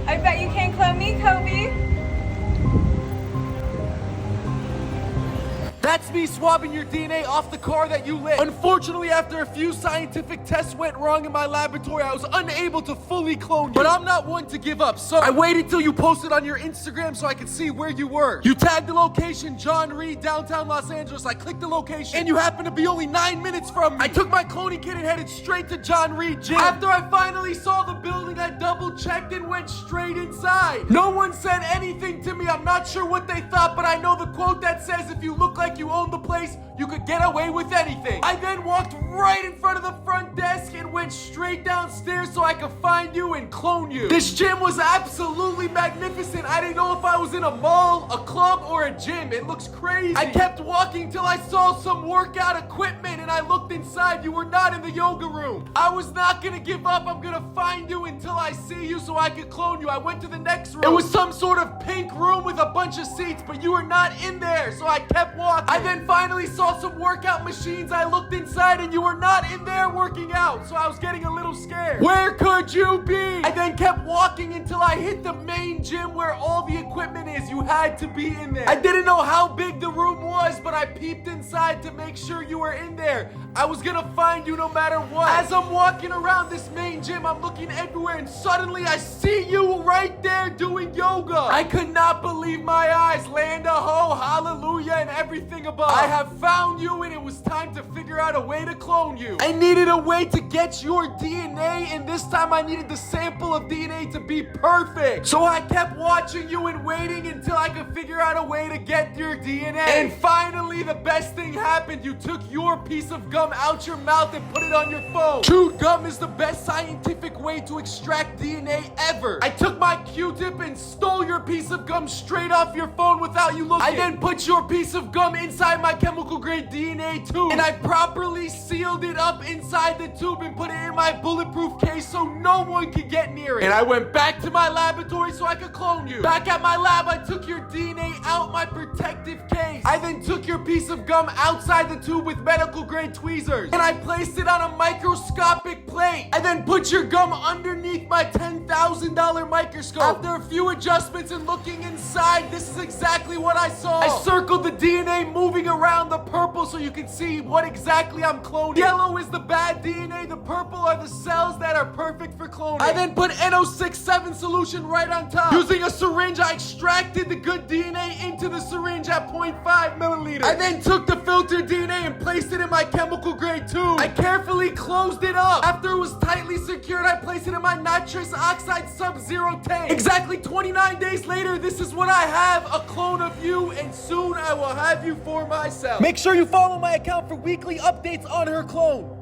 I bet you can't clone me, Coby. That's me swabbing your DNA off the car that you lit. Unfortunately, after a few scientific tests went wrong in my laboratory, I was unable to fully clone you. But I'm not one to give up, so I waited till you posted on your Instagram so I could see where you were. You tagged the location, John Reed, downtown Los Angeles. I clicked the location, and you happened to be only 9 minutes from me. I took my cloning kit and headed straight to John Reed Gym. After I finally saw the building, I double-checked and went straight inside. No one said anything to me. I'm not sure what they thought, but I know the quote that says, if you look like you own the place, you could get away with anything. I then walked right in front of the front desk and went straight downstairs so I could find you and clone you. This gym was absolutely magnificent. I didn't know if I was in a mall, a club, or a gym. It looks crazy. I kept walking till I saw some workout equipment and I looked inside. You were not in the yoga room. I was not gonna give up. I'm gonna find you until I see you so I could clone you. I went to the next room. It was some sort of pink room with a bunch of seats, but you were not in there, so I kept walking. I then finally saw some workout machines. I looked inside and you were not in there working out, so I was getting a little scared. Where could you be? I then kept walking until I hit the main gym where all the equipment is. You had to be in there. I didn't know how big the room was, but I peeped inside to make sure you were in there. I was gonna find you no matter what. As I'm walking around this main gym, I'm looking everywhere and suddenly I see you right there doing yoga. I could not believe my eyes. Land a ho, hallelujah, and everything above. I have found you and it was time to figure out a way to clone you. I needed a way to get your DNA, and this time I needed the sample of DNA to be perfect. So I kept watching you and waiting until I could figure out a way to get your DNA. And finally, the best thing happened. You took your piece of gum out your mouth and put it on your phone. Chewed gum is the best scientific way to extract DNA ever. I took my Q-tip and stole your piece of gum straight off your phone without you looking. I then put your piece of gum inside my chemical grade DNA tube, and I properly sealed it up inside the tube and put it in my bulletproof case so no one could get near it. And I went back to my laboratory so I could clone you. Back at my lab, I took your DNA out my protective case. I then took your piece of gum outside the tube with medical grade tweezers, and I placed it on a microscopic plate. I then put your gum underneath my $10,000 microscope. After a few adjustments and looking inside, this is exactly what I saw. I circled the DNA moving around the purple so you can see what exactly I'm cloning. Yellow is the bad DNA, the purple are the cells that are perfect for cloning. I then put NO67 solution right on top. Using a syringe, I extracted the good DNA into the syringe at 0.5 milliliters. I then took the filtered DNA and placed it in my chemical grade tube. I carefully closed it up. After it was tightly secured, I placed it in my nitrous oxide sub-zero tank. Exactly 29 days later, this is what I have, a clone of you, and soon I will have you for myself. Make sure you follow my account for weekly updates on her clone.